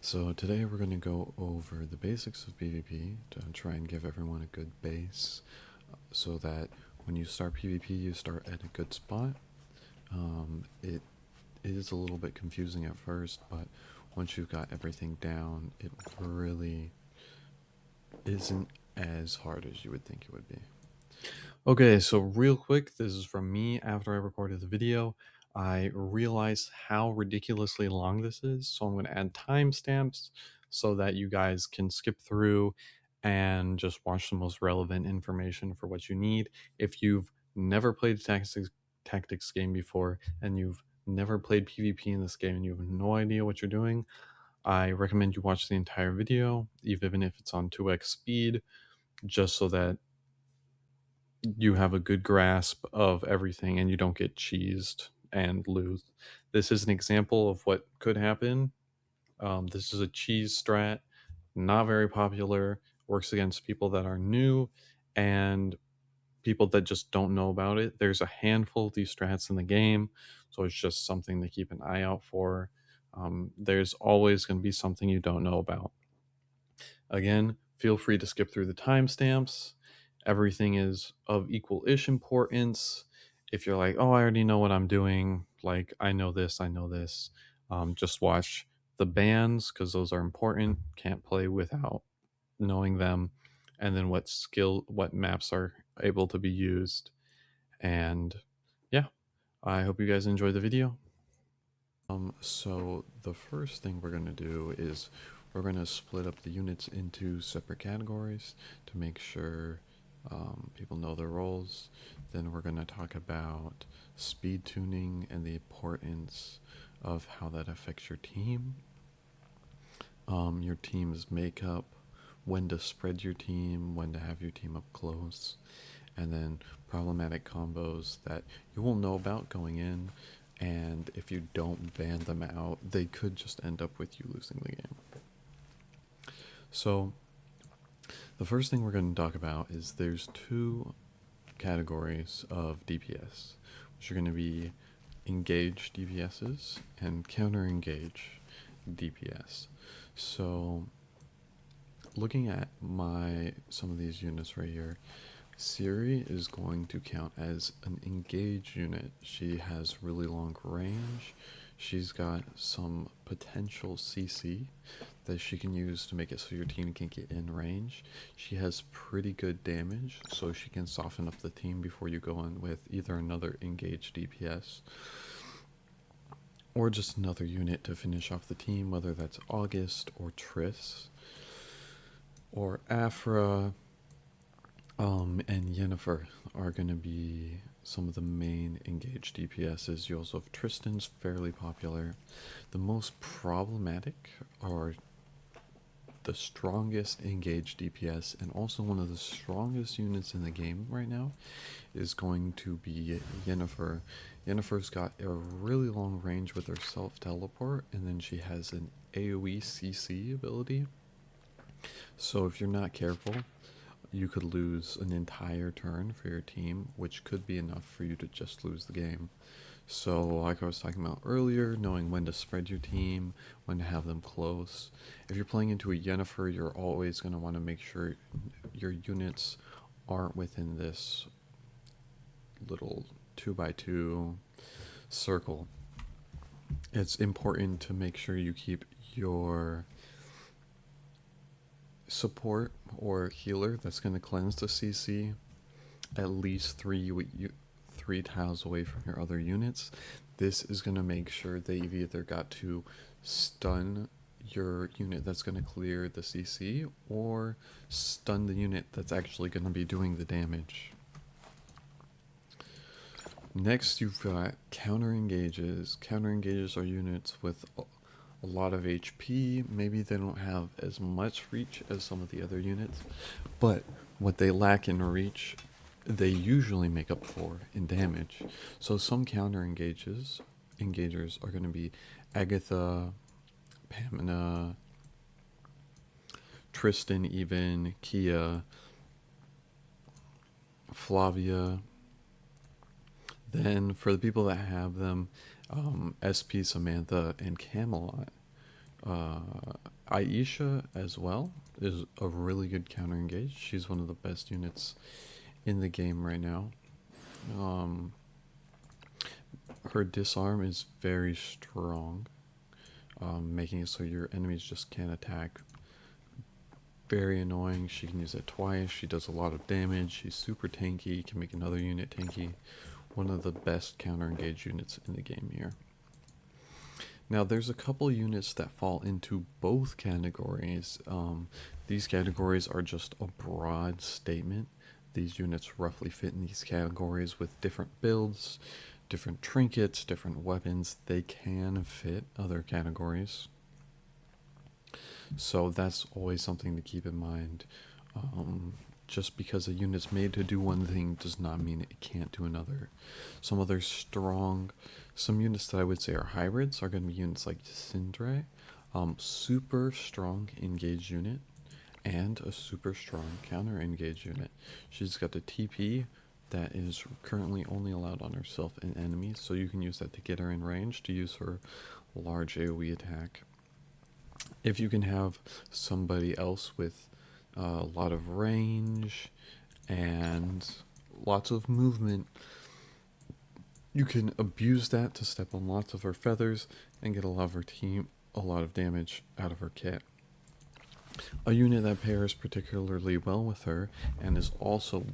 So today we're going to go over the basics of PvP to try and give everyone a good base so that when you start PvP you start at a good spot. It is a little bit confusing at first, but once you've got everything down, it really isn't as hard as you would think it would be. Okay, so real quick, this is from me after I recorded the video. I realized how ridiculously long this is, so I'm going to add timestamps so that you guys can skip through and just watch the most relevant information for what you need. If you've never played a tactics game before and you've never played PvP in this game and you have no idea what you're doing, I recommend you watch the entire video, even if it's on 2x speed, just so that you have a good grasp of everything and you don't get cheesed and lose. This is an example of what could happen. This is a cheese strat, not very popular, works against people that are new and people that just don't know about it. There's a handful of these strats in the game, so it's just something to keep an eye out for. There's always going to be something you don't know about. Again, feel free to skip through the timestamps. Everything is of equal-ish importance. If you're like, oh, I already know what I'm doing, like I know this, just watch the bans because those are important. Can't play without knowing them, and then what maps are able to be used. And yeah, I hope you guys enjoy the video. So the first thing we're going to do is we're going to split up the units into separate categories to make sure people know their roles. Then we're going to talk about speed tuning and the importance of how that affects your team, your team's makeup, when to spread your team, when to have your team up close, and then problematic combos that you will know about going in, and if you don't ban them out, they could just end up with you losing the game. So the first thing we're going to talk about is there's two categories of DPS, which are going to be engage DPSs and counter engage DPS. So looking at some of these units right here, Siri is going to count as an engaged unit. She has really long range. She's got some potential CC that she can use to make it so your team can get in range. She has pretty good damage, so she can soften up the team before you go in with either another engaged DPS or just another unit to finish off the team, whether that's August or Triss or Afra. And Yennefer are going to be some of the main engaged DPSs. You also have Tristan's fairly popular. The most problematic are the strongest engaged DPS, and also one of the strongest units in the game right now is going to be Yennefer. Yennefer's got a really long range with her self-teleport, and then she has an AoE CC ability. So if you're not careful, you could lose an entire turn for your team, which could be enough for you to just lose the game. So like I was talking about earlier, knowing when to spread your team, when to have them close. If you're playing into a Yennefer, you're always going to want to make sure your units aren't within this little 2x2 circle. It's important to make sure you keep your support or healer that's going to cleanse the CC at least three tiles away from your other units. This is going to make sure they've either got to stun your unit that's going to clear the CC or stun the unit that's actually going to be doing the damage. Next, you've got counter engages. Counter engages are units with a lot of HP. Maybe they don't have as much reach as some of the other units, but what they lack in reach, they usually make up for in damage. So some counter engagers are going to be Agatha, Pamina, Tristan, even Kia, Flavia. Then for the people that have them, SP, Samantha, and Camelot. Aisha as well is a really good counter engage. She's one of the best units in the game right now. Um, her disarm is very strong, making it so your enemies just can't attack. Very annoying. She can use it twice. She does a lot of damage. She's super tanky. Can make another unit tanky. One of the best counter engage units in the game here. Now there's a couple units that fall into both categories. These categories are just a broad statement. These units roughly fit in these categories with different builds, different trinkets, different weapons. They can fit other categories. So that's always something to keep in mind. Just because a unit's made to do one thing does not mean it can't do another. Some units that I would say are hybrids are going to be units like Sindre, super strong engage unit, and a super strong counter engage unit. She's got the TP that is currently only allowed on herself and enemies, so you can use that to get her in range to use her large AoE attack. If you can have somebody else with a lot of range and lots of movement, you can abuse that to step on lots of her feathers and get a lot of her team, a lot of damage out of her kit. A unit that pairs particularly well with her and is also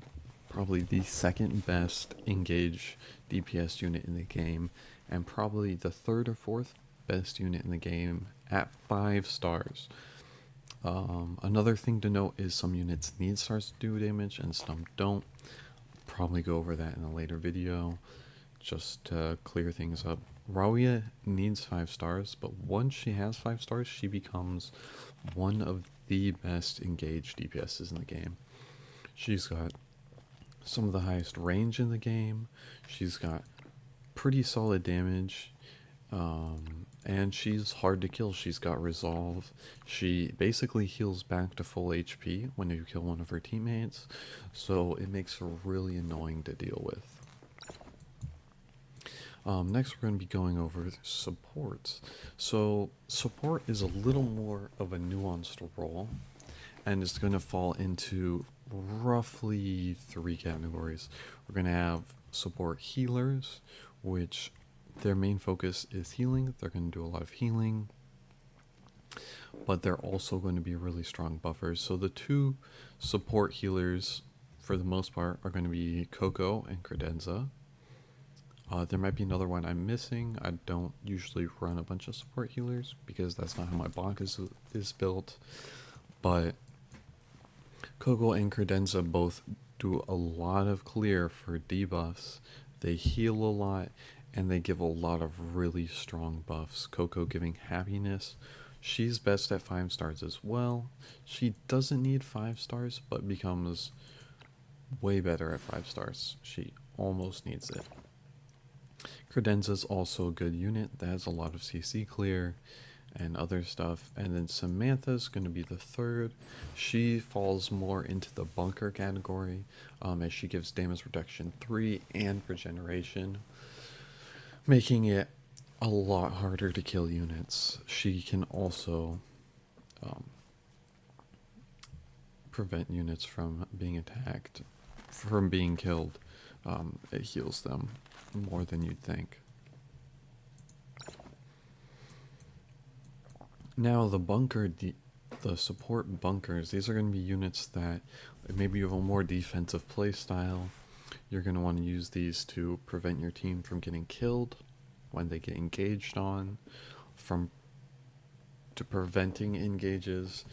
probably the second best engage DPS unit in the game, and probably the third or fourth best unit in the game at 5 stars. Another thing to note is some units need stars to do damage and some don't. Probably go over that in a later video just to clear things up. Rawia needs 5 stars, but once she has 5 stars, she becomes one of the best engaged DPSs in the game. She's got some of the highest range in the game. She's got pretty solid damage. And she's hard to kill. She's got resolve. She basically heals back to full HP when you kill one of her teammates, so it makes her really annoying to deal with. Next we're going to be going over supports. So support is a little more of a nuanced role, and it's going to fall into roughly 3 categories. We're going to have support healers, which their main focus is healing. They're going to do a lot of healing, but they're also going to be really strong buffers. So the 2 support healers, for the most part, are going to be Coco and Credenza. There might be another one I'm missing. I don't usually run a bunch of support healers because that's not how my block is built. But Coco and Credenza both do a lot of clear for debuffs. They heal a lot, and they give a lot of really strong buffs. Coco giving happiness. She's best at 5 stars as well. She doesn't need 5 stars, but becomes way better at 5 stars. She almost needs it. Credenza's also a good unit that has a lot of CC clear and other stuff. And then Samantha's going to be the 3rd. She falls more into the bunker category, as she gives damage reduction 3 and regeneration, making it a lot harder to kill units. She can also prevent units from being attacked, from being killed. It heals them more than you'd think. Now the support bunkers, these are going to be units that maybe you have a more defensive play style. You're going to want to use these to prevent your team from getting killed when they get engaged on, to preventing engages.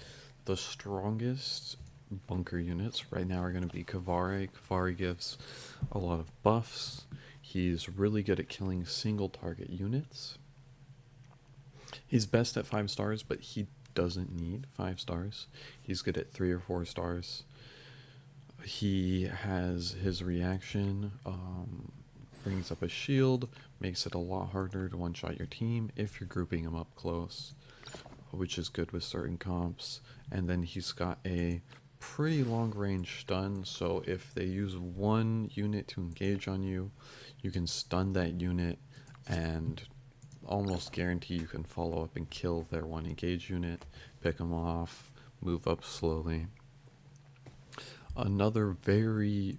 The strongest bunker units right now are going to be Convallaria. Convallaria gives a lot of buffs. He's really good at killing single target units. He's best at 5 stars, but he doesn't need 5 stars. He's good at 3 or 4 stars. He has his reaction, brings up a shield, makes it a lot harder to one-shot your team if you're grouping him up close, which is good with certain comps. And then he's got a pretty long range stun, so if they use one unit to engage on you, you can stun that unit and almost guarantee you can follow up and kill their one engage unit, pick them off, move up slowly. Another very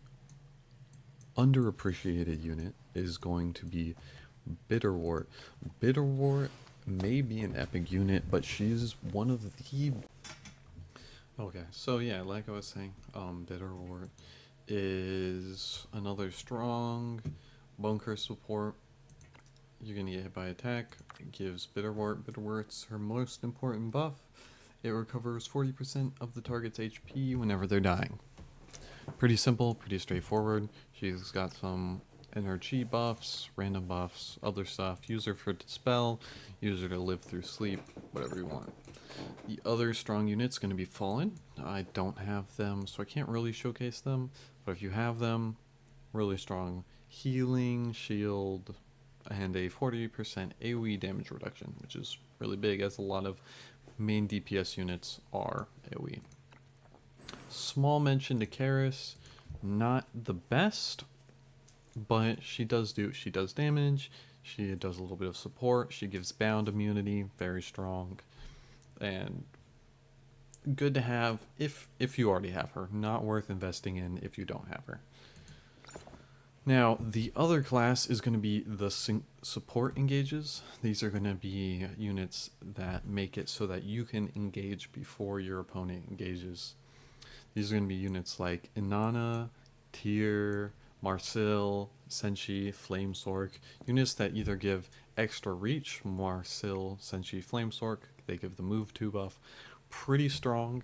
underappreciated unit is going to be Bitterwort. Bitterwort may be an epic unit, but she's one of the... Okay, so yeah, like I was saying, Bitterwort is another strong Bone Curse support. You're gonna get hit by attack. It gives Bitterwort's her most important buff. It recovers 40% of the target's HP whenever they're dying. Pretty simple, pretty straightforward. She's got some energy buffs, random buffs, other stuff. Use her for dispel, use her to live through sleep, whatever you want. The other strong unit's going to be Fallen. I don't have them, so I can't really showcase them. But if you have them, really strong healing, shield, and a 40% AoE damage reduction, which is really big, as a lot of main DPS units are AoE. Small mention to Karis, not the best, but she does damage, she does a little bit of support, she gives bound immunity, very strong, and good to have if you already have her, not worth investing in if you don't have her. Now, the other class is going to be the support engages. These are going to be units that make it so that you can engage before your opponent engages. These are going to be units like Inanna, Tyr, Marsil, Senshi, Flamesork. Units that either give extra reach, Marsil, Senshi, Flamesork. They give the move 2 buff. Pretty strong.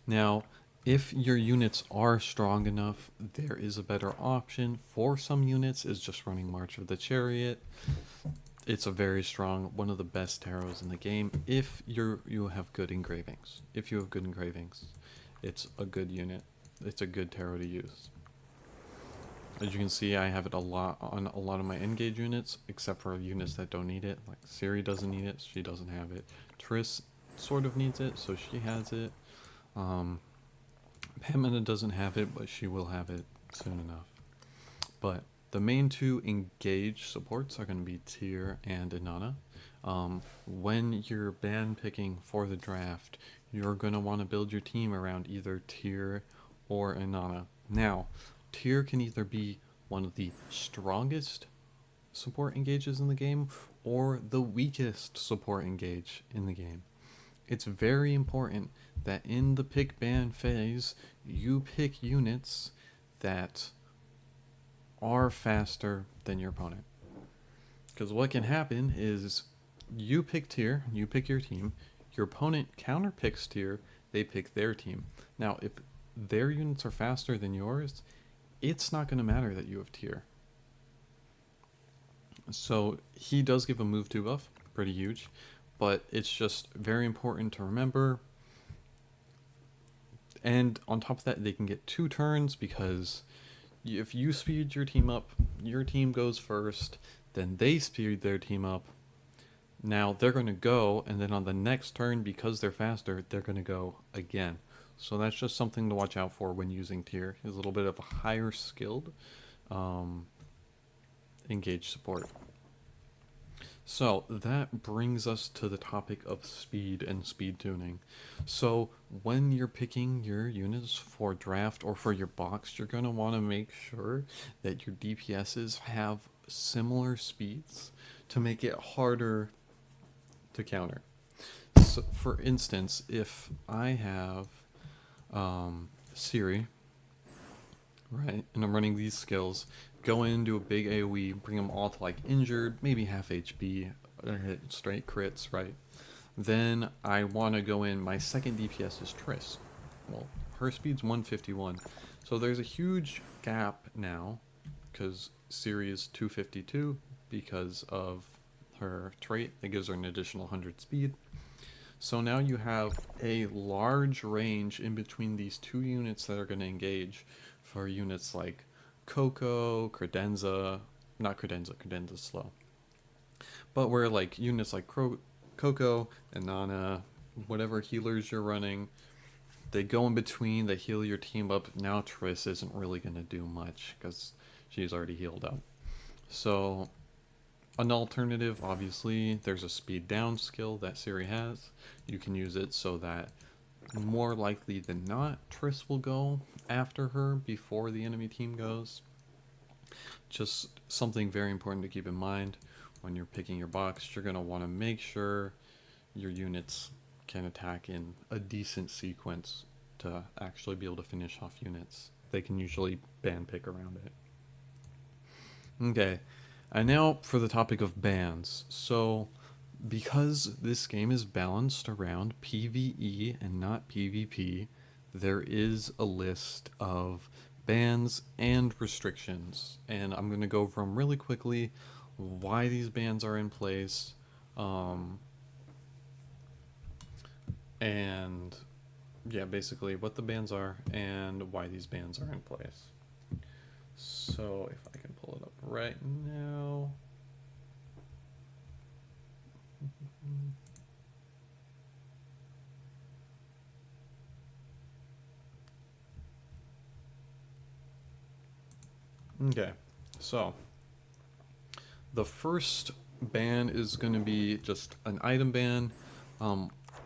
Now, if your units are strong enough, there is a better option for some units is just running March of the Chariot. It's a very strong, one of the best tarots in the game if you have good engravings. If you have good engravings, it's a good unit. It's a good tarot to use. As you can see, I have it a lot on a lot of my engage units, except for units that don't need it. Like Ciri doesn't need it, she doesn't have it. Triss sort of needs it, so she has it. Pamela doesn't have it, but she will have it soon enough. But the main 2 engage supports are going to be Tyr and Inanna. When you're ban picking for the draft, you're going to want to build your team around either Tyr or Inanna. Now, Tyr can either be one of the strongest support engages in the game or the weakest support engage in the game. It's very important that in the pick ban phase, you pick units that are faster than your opponent. Because what can happen is you pick Tyr, you pick your team, your opponent counter picks Tyr, they pick their team. Now, if their units are faster than yours, it's not going to matter that you have Tyr. So he does give a move 2 buff, pretty huge, but it's just very important to remember. And on top of that, they can get 2 turns because if you speed your team up, your team goes first, then they speed their team up. Now they're going to go, and then on the next turn, because they're faster, they're going to go again. So that's just something to watch out for when using Tyr. He's a little bit of a higher skilled engage support. So that brings us to the topic of speed and speed tuning. So when you're picking your units for draft or for your box, you're going to want to make sure that your DPSs have similar speeds to make it harder to counter. So for instance, if I have Ciri, right, and I'm running these skills, go in, do a big AoE, bring them all to like injured, maybe half HP, hit straight crits, right? Then I want to go in, my second DPS is Triss. Well, her speed's 151. So there's a huge gap now, because Ciri is 252 because of her trait that gives her an additional 100 speed. So now you have a large range in between these 2 units that are going to engage for units like Coco, Credenza, not Credenza, Credenza's slow. But where like units like Coco, Inanna, whatever healers you're running, they go in between, they heal your team up. Now Triss isn't really going to do much because she's already healed up. So An alternative, obviously, there's a speed down skill that Siri has. You can use it so that more likely than not, Triss will go after her before the enemy team goes. Just something very important to keep in mind when you're picking your box. You're going to want to make sure your units can attack in a decent sequence to actually be able to finish off units. They can usually ban pick around it. Okay, and now for the topic of bans. So, because this game is balanced around PvE and not PvP, there is a list of bans and restrictions. And I'm going to go over them really quickly, why these bans are in place, and yeah, basically what the bans are and why these bans are in place. So if I can pull it up right now. Okay, so the first ban is going to be just an item ban.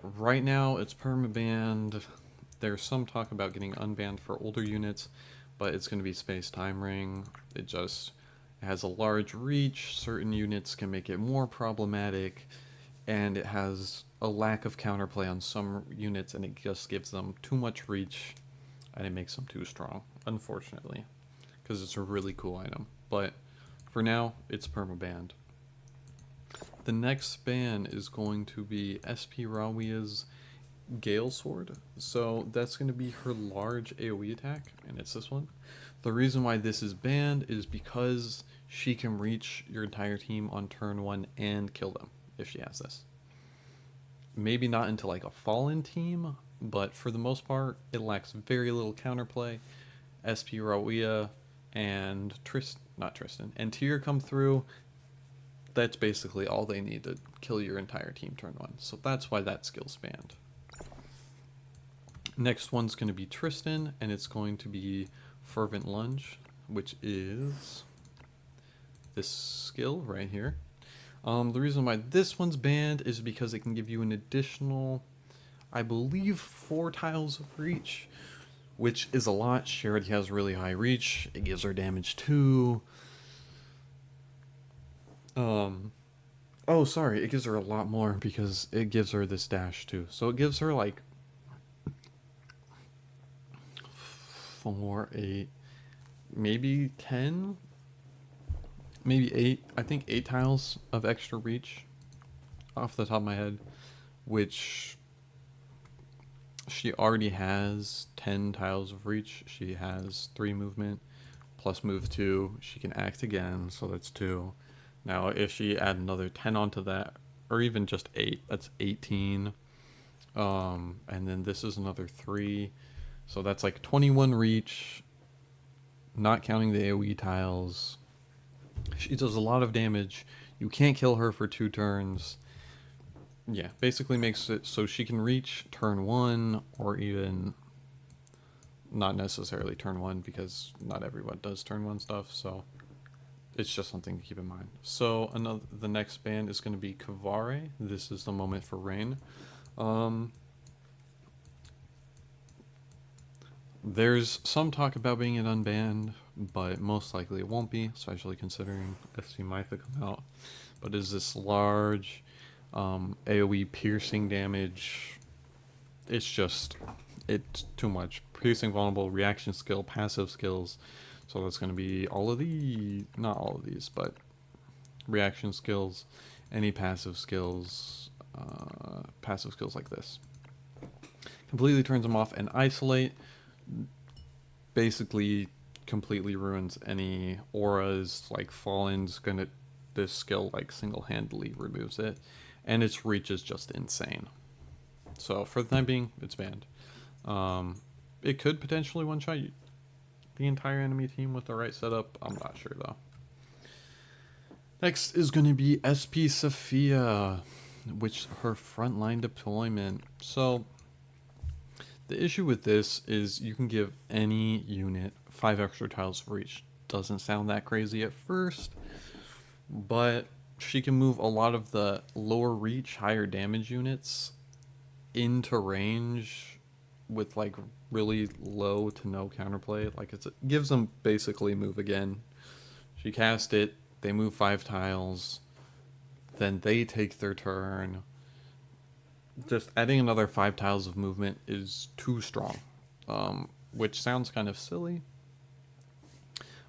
Right now it's permabanned. There's some talk about getting unbanned for older units, but it's going to be Space Time Ring. It has a large reach. Certain units can make it more problematic, and it has a lack of counterplay on some units, and it just gives them too much reach, and it makes them too strong, unfortunately, because it's a really cool item. But for now, it's permabanned. The next ban is going to be SP Rawia's Gale Sword. So that's going to be her large AoE attack, and it's this one. The reason why this is banned is because she can reach your entire team on turn 1 and kill them if she has this. Maybe not into like a fallen team, but for the most part, it lacks very little counterplay. SP Rawia and Tristan and Tyr come through. That's basically all they need to kill your entire team turn 1. So that's why that skill's banned. Next one's going to be Tristan, and it's going to be Fervent Lunge, which is this skill right here. The reason why this one's banned is because it can give you an additional, I believe, 4 tiles of reach, which is a lot. She already has really high reach. It gives her damage too. Oh, sorry, it gives her a lot more because it gives her this dash too. So it gives her like 4, 8, maybe 10, maybe 8. I think 8 tiles of extra reach off the top of my head, which she already has 10 tiles of reach. She has 3 movement plus move 2. She can act again, so that's 2. Now, if she add another 10 onto that, or even just 8, that's 18. And then this is another 3. So that's like 21 reach, not counting the AoE tiles. She does a lot of damage. You can't kill her for 2 turns. Yeah, basically makes it so she can reach turn 1, or even not necessarily turn 1, because not everyone does turn 1 stuff, so it's just something to keep in mind. So the next ban is going to be Convallaria. This is the moment for rain. There's some talk about being an unbanned, but most likely it won't be, especially considering FC Mythic come out. But is this large AoE piercing damage? It's too much. Piercing, vulnerable, reaction skill, passive skills. So that's going to be not all of these, but reaction skills, any passive skills like this. Completely turns them off, and isolate basically completely ruins any auras, like Fallen's this skill like single-handedly removes it, and its reach is just insane. So for the time being, it's banned. It could potentially one-shot the entire enemy team with the right setup. I'm not sure though. Next is going to be SP Sophia, which her frontline deployment. So the issue with this is you can give any unit 5 extra tiles of reach. Doesn't sound that crazy at first, but she can move a lot of the lower reach, higher damage units into range with like really low to no counterplay. Like it gives them basically move again. She cast it, they move 5 tiles, then they take their turn. Just adding another 5 tiles of movement is too strong, which sounds kind of silly.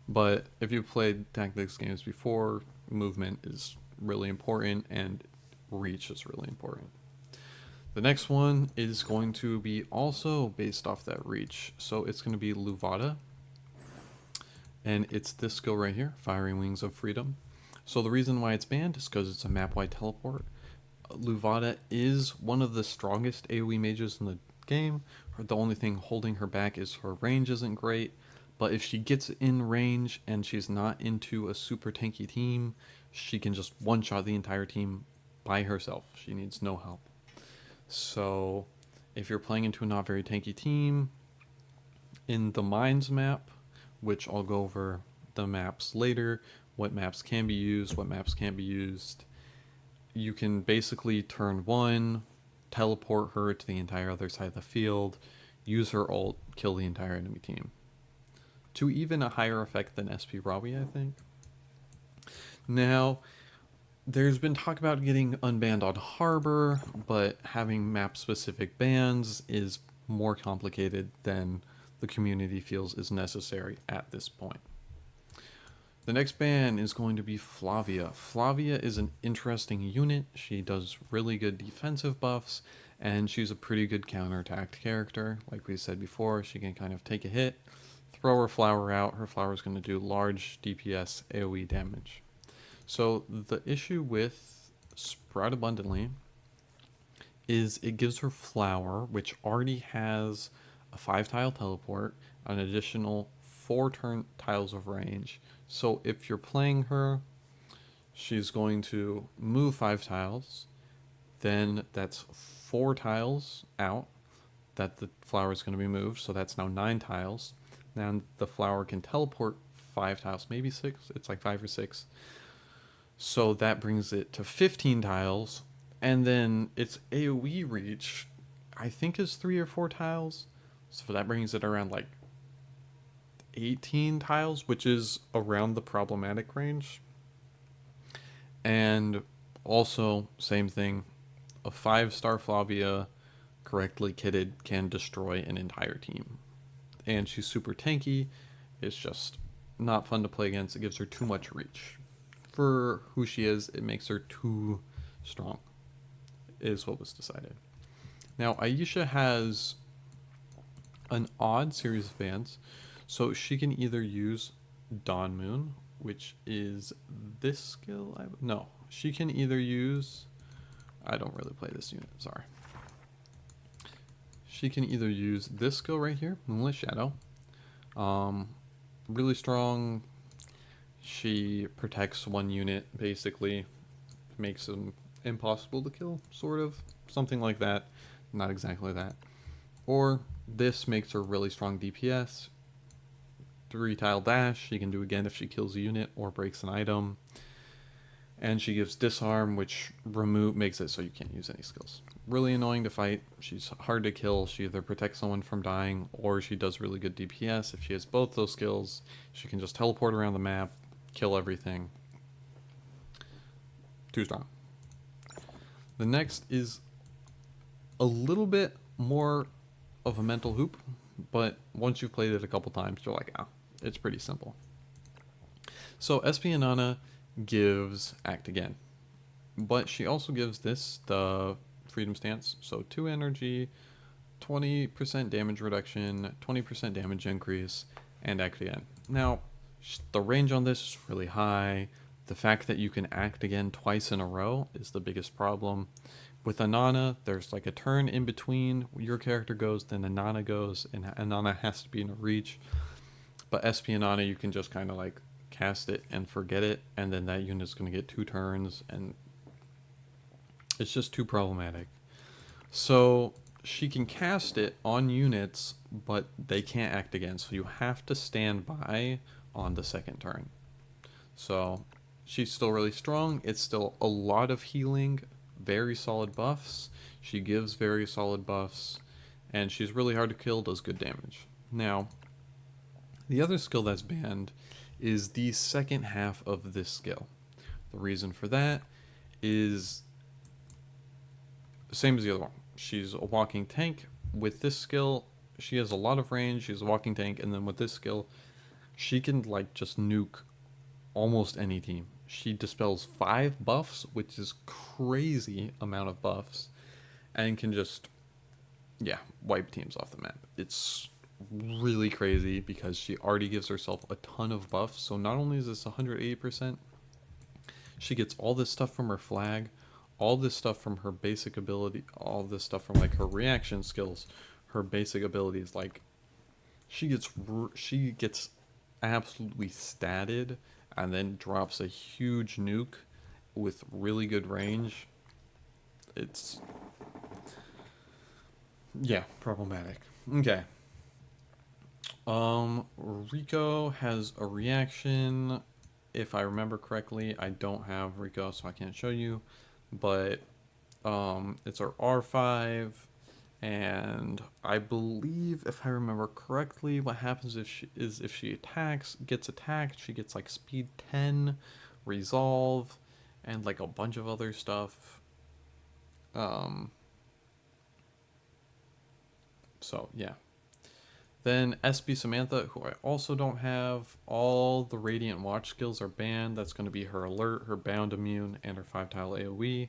But if you've played tactics games before, movement is really important and reach is really important. The next one is going to be also based off that reach. So it's going to be Luvada. And it's this skill right here, Firing Wings of Freedom. So the reason why it's banned is because it's a map-wide teleport. Luvada is one of the strongest AoE mages in the game. The only thing holding her back is her range isn't great. But if she gets in range and she's not into a super tanky team, she can just one-shot the entire team by herself. She needs no help. So if you're playing into a not very tanky team, in the Mines map, which I'll go over the maps later, what maps can be used, what maps can't be used, you can basically turn 1, teleport her to the entire other side of the field, use her ult, kill the entire enemy team. To even a higher effect than SP Rawi, I think. Now, there's been talk about getting unbanned on Harbor, but having map-specific bans is more complicated than the community feels is necessary at this point. The next ban is going to be Flavia. Flavia is an interesting unit. She does really good defensive buffs, and she's a pretty good counterattack character. Like we said before, she can kind of take a hit, throw her flower out. Her flower is going to do large DPS AoE damage. So the issue with Sprout Abundantly is it gives her flower, which already has a 5-tile teleport, an additional 4 tiles of range. So if you're playing her, she's going to move 5 tiles, then that's 4 tiles out that the flower is going to be moved, so that's now 9 tiles. Now the flower can teleport 5 tiles, maybe 6, it's like 5 or 6. So that brings it to 15 tiles, and then its AoE reach, I think, is 3 or 4 tiles. So that brings it around like 18 tiles, which is around the problematic range. And also, same thing, a 5-star Flavia correctly kitted can destroy an entire team. And she's super tanky. It's just not fun to play against. It gives her too much reach. For who she is, it makes her too strong, is what was decided. Now, Aisha has an odd series of bans. So she can either use Dawn Moon, which is this skill. No, she can either use... I don't really play this unit, sorry. She can either use this skill right here, Moonlit Shadow. Really strong. She protects one unit, basically. Makes them impossible to kill, sort of. Something like that. Not exactly that. Or this makes her really strong DPS. 3-tile dash, she can do again if she kills a unit or breaks an item. And she gives disarm, which makes it so you can't use any skills. Really annoying to fight. She's hard to kill. She either protects someone from dying or she does really good DPS. If she has both those skills, she can just teleport around the map, kill everything. Too strong. The next is a little bit more of a mental hoop, but once you've played it a couple times, you're like, it's pretty simple. So Espionana gives Act Again, but she also gives this, the Freedom Stance, so 2 energy, 20% damage reduction, 20% damage increase, and Act Again. Now, the range on this is really high. The fact that you can Act Again twice in a row is the biggest problem. With Anana, there's like a turn in between. Your character goes, then Anana goes, and Anana has to be in a reach. But Espionana, you can just kind of like cast it and forget it, and then that unit's going to get 2 turns, and it's just too problematic. So she can cast it on units, but they can't act again, so you have to stand by on the second turn. So She's still really strong. It's still a lot of healing, very solid buffs. She gives very solid buffs, and she's really hard to kill, does good damage. Now, the other skill that's banned is the second half of this skill. The reason for that is the same as the other one. She's a walking tank. With this skill, she has a lot of range. She's a walking tank, and then with this skill, she can like just nuke almost any team. She dispels 5 buffs, which is crazy amount of buffs, and can just, yeah, wipe teams off the map. It's really crazy because she already gives herself a ton of buffs. So not only is this 180%, she gets all this stuff from her flag, all this stuff from her basic ability, all this stuff from like her reaction skills, her basic abilities. Like she gets absolutely statted and then drops a huge nuke with really good range. It's, yeah, problematic. Okay. Rico has a reaction. If I remember correctly, I don't have Rico, so I can't show you. But it's our R5, and I believe, if I remember correctly, what happens if she gets attacked, she gets like speed 10, resolve, and like a bunch of other stuff. So yeah. Then SB Samantha, who I also don't have, all the Radiant Watch skills are banned. That's going to be her alert, her bound immune, and her 5-tile AoE.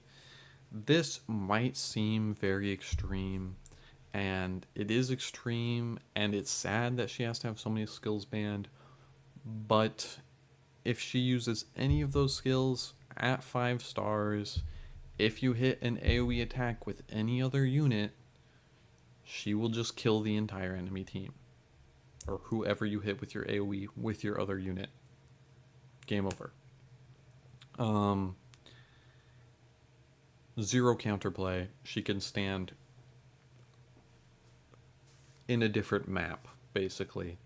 This might seem very extreme, and it is extreme, and it's sad that she has to have so many skills banned, but if she uses any of those skills at 5 stars, if you hit an AoE attack with any other unit, she will just kill the entire enemy team. Or whoever you hit with your AoE with your other unit. Game over. Zero counterplay. She can stand in a different map, basically.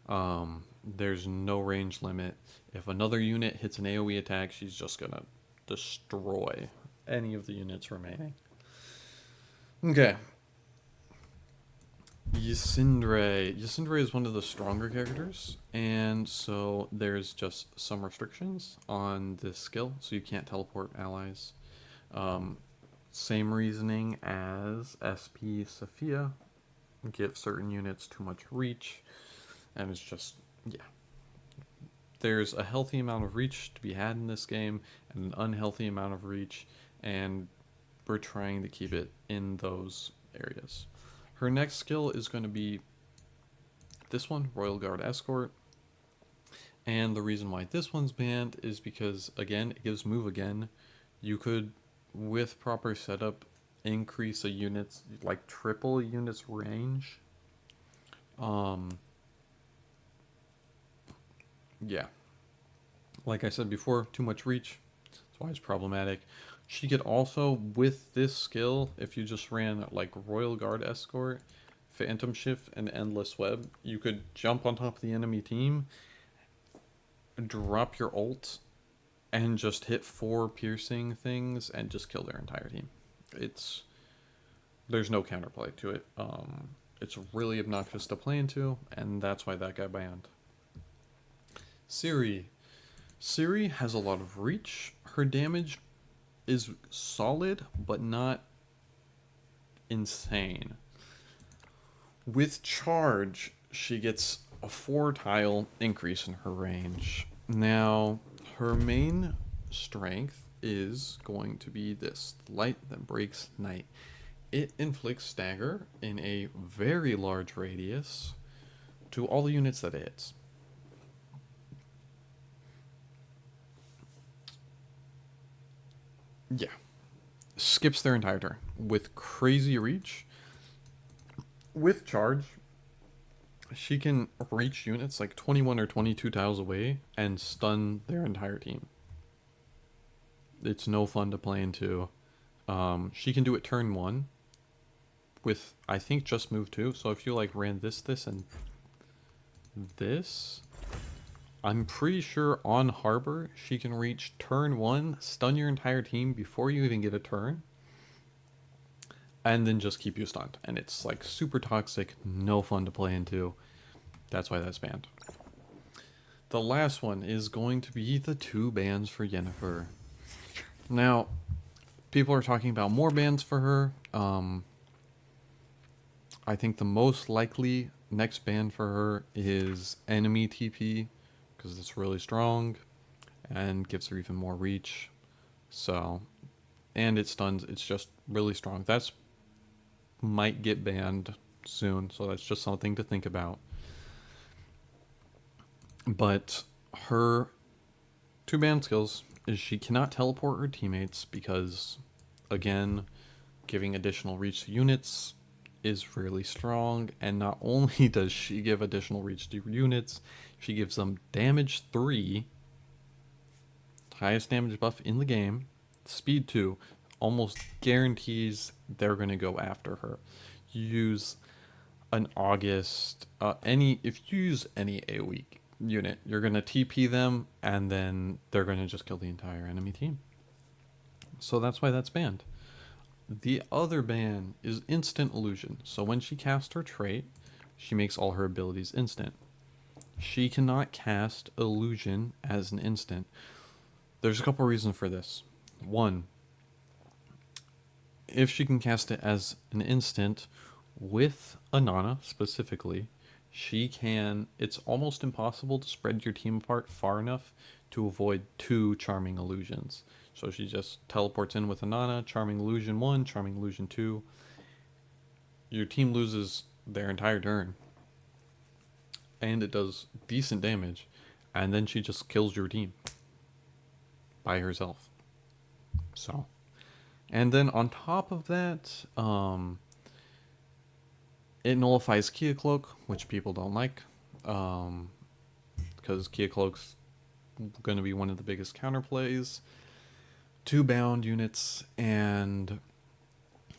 There's no range limit. If another unit hits an AoE attack, she's just gonna destroy any of the units remaining. Okay. Ysindre. Ysindre is one of the stronger characters, and so there's just some restrictions on this skill, so you can't teleport allies. Same reasoning as SP Sophia. Give certain units too much reach, and it's just, yeah. There's a healthy amount of reach to be had in this game, and an unhealthy amount of reach, and we're trying to keep it in those areas. Her next skill is going to be this one, Royal Guard Escort. And the reason why this one's banned is because, again, it gives move again. You could, with proper setup, increase a unit's, like triple a unit's range. Yeah. Like I said before, too much reach. That's why it's problematic. She could also, with this skill, if you just ran like Royal Guard Escort, Phantom Shift, and Endless Web, you could jump on top of the enemy team, drop your ult, and just hit 4 piercing things and just kill their entire team. There's no counterplay to it. It's really obnoxious to play into, and that's why that got banned. Siri. Siri has a lot of reach. Her damage is solid, but not insane. With charge, she gets a 4-tile increase in her range. Now, her main strength is going to be this light that breaks night. It inflicts stagger in a very large radius to all the units that it hits. Yeah. Skips their entire turn. With crazy reach, with charge, she can reach units like 21 or 22 tiles away and stun their entire team. It's no fun to play into. She can do it turn 1 with, I think, just move 2. So if you like ran this, and this, I'm pretty sure on Harbor, she can reach turn 1, stun your entire team before you even get a turn, and then just keep you stunned. And it's like super toxic, no fun to play into. That's why that's banned. The last one is going to be the 2 bans for Yennefer. Now, people are talking about more bans for her. I think the most likely next ban for her is enemy TP, because it's really strong and gives her even more reach. So, and it stuns, it's just really strong. That's might get banned soon, so that's just something to think about. But her 2 ban skills is she cannot teleport her teammates because, again, giving additional reach to units is really strong. And not only does she give additional reach to units, she gives them damage 3, highest damage buff in the game, speed 2, almost guarantees they're going to go after her. You use an August, if you use any AoE unit, you're going to TP them, and then they're going to just kill the entire enemy team. So that's why that's banned. The other ban is instant illusion. So when she casts her trait, she makes all her abilities instant. She cannot cast illusion as an instant. There's a couple reasons for this. One, if she can cast it as an instant with Anana specifically, she can, it's almost impossible to spread your team apart far enough to avoid 2 charming illusions. So she just teleports in with Anana, charming illusion 1, charming illusion 2. Your team loses their entire turn, and it does decent damage, and then she just kills your team by herself. So, and then on top of that, it nullifies Kia Cloak, which people don't like, because Kia Cloak's going to be one of the biggest counterplays to bound units, and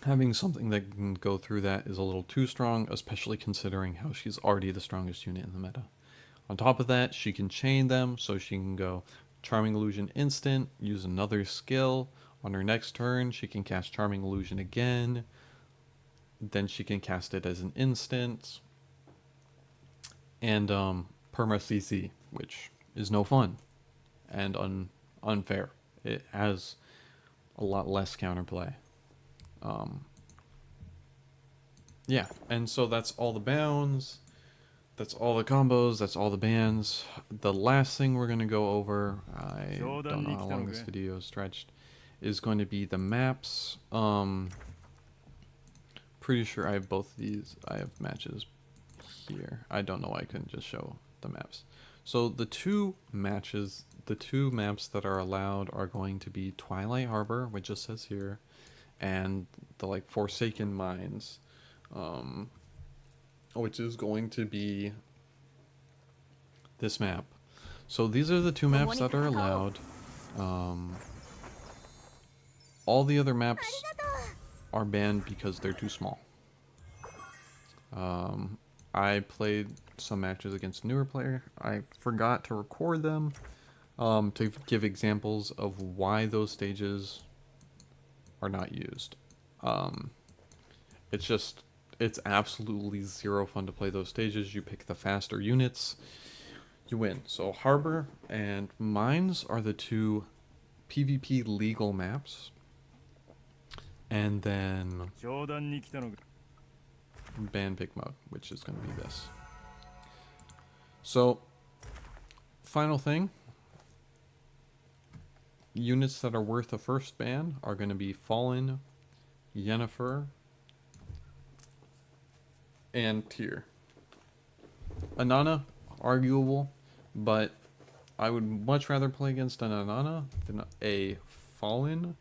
having something that can go through that is a little too strong, especially considering how she's already the strongest unit in the meta. On top of that, she can chain them, so she can go Charming Illusion instant, use another skill. On her next turn, she can cast Charming Illusion again. Then she can cast it as an instant. And Perma CC, which is no fun and unfair. It has a lot less counterplay. Yeah, and so that's all the bounds. That's all the combos, that's all the bans. The last thing we're going to go over, I don't know how long this video is stretched, is going to be the maps. Pretty sure I have both of these. I have matches here. I don't know why I couldn't just show the maps. So the 2 matches, the 2 maps that are allowed are going to be Twilight Harbor, which just says here, and the Forsaken Mines. Which is going to be this map. So these are the 2 maps that are allowed. All the other maps are banned because they're too small. I played some matches against a newer player. I forgot to record them to give examples of why those stages are not used. It's absolutely zero fun to play those stages. You pick the faster units, you win. So Harbor and Mines are the 2 PvP legal maps. And then ban pick mode, which is going to be this. So, final thing. Units that are worth a first ban are going to be Fallen, Yennefer, and Tyr. Anana, arguable, but I would much rather play against an Anana than a Fallen,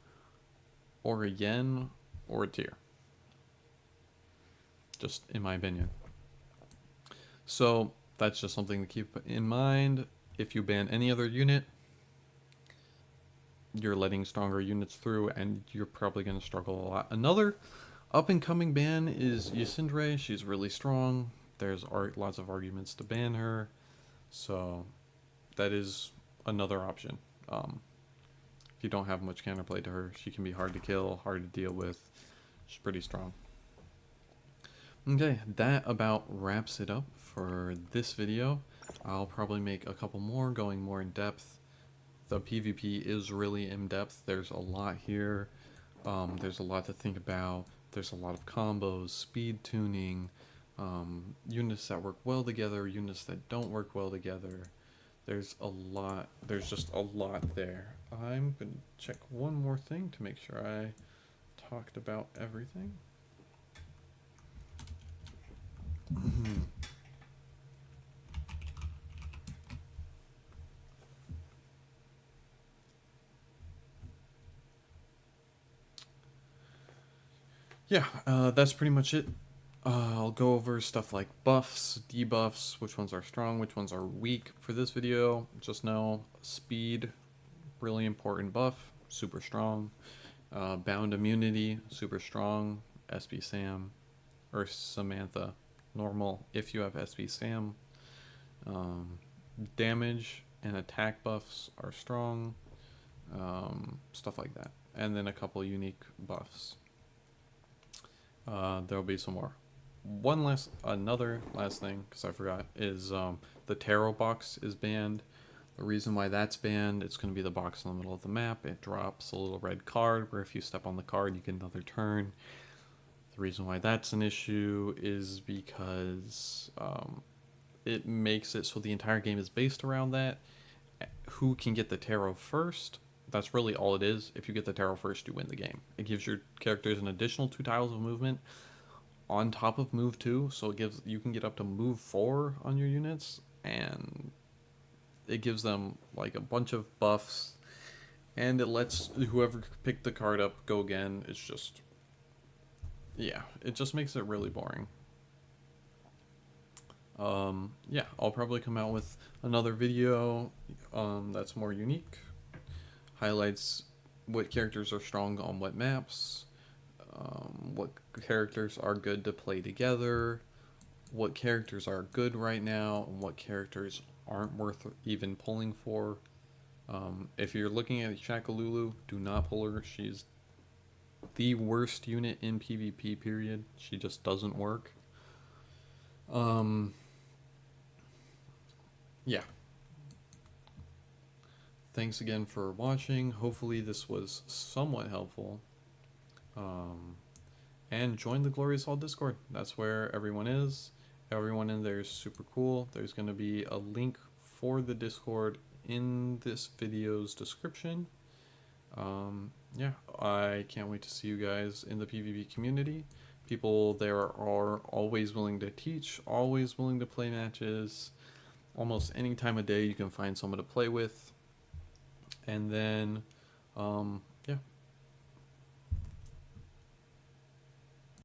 or a Yen, or a Tyr. Just in my opinion. So that's just something to keep in mind. If you ban any other unit, you're letting stronger units through, and you're probably going to struggle a lot. Another up-and-coming ban is Ysindre. She's really strong. There's lots of arguments to ban her. So that is another option. If you don't have much counterplay to her, she can be hard to kill, hard to deal with. She's pretty strong. Okay, that about wraps it up for this video. I'll probably make a couple more going more in depth. The PvP is really in depth. There's a lot here. There's a lot to think about. There's a lot of combos, speed tuning, units that work well together, units that don't work well together. There's a lot. There's just a lot there. I'm going to check one more thing to make sure I talked about everything. Yeah, that's pretty much it. I'll go over stuff like buffs, debuffs, which ones are strong, which ones are weak. For this video, just know speed, really important buff, super strong. Bound immunity, super strong. SB Sam, or Samantha, normal if you have SB Sam. Damage and attack buffs are strong. Stuff like that. And then a couple unique buffs. There'll be some more. Another last thing, because I forgot, is the tarot box is banned. The reason why that's banned, it's going to be the box in the middle of the map. It drops a little red card where if you step on the card, you get another turn. The reason why that's an issue is because it makes it so the entire game is based around that. Who can get the tarot first? That's really all it is. If you get the tarot first, you win the game. It gives your characters an additional 2 tiles of movement on top of move 2, so you can get up to move 4 on your units, and it gives them like a bunch of buffs, and it lets whoever picked the card up go again. It's just, yeah, it just makes it really boring. Yeah, I'll probably come out with another video that's more unique. Highlights what characters are strong on what maps, what characters are good to play together, what characters are good right now, and what characters aren't worth even pulling for. If you're looking at Shakalulu, do not pull her. She's the worst unit in PvP, period. She just doesn't work. Yeah. Thanks again for watching. Hopefully this was somewhat helpful. And join the Glorious Hall Discord. That's where everyone is. Everyone in there is super cool. There's going to be a link for the Discord in this video's description. Yeah, I can't wait to see you guys in the PvP community. People there are always willing to teach, always willing to play matches. Almost any time of day you can find someone to play with. And then, yeah,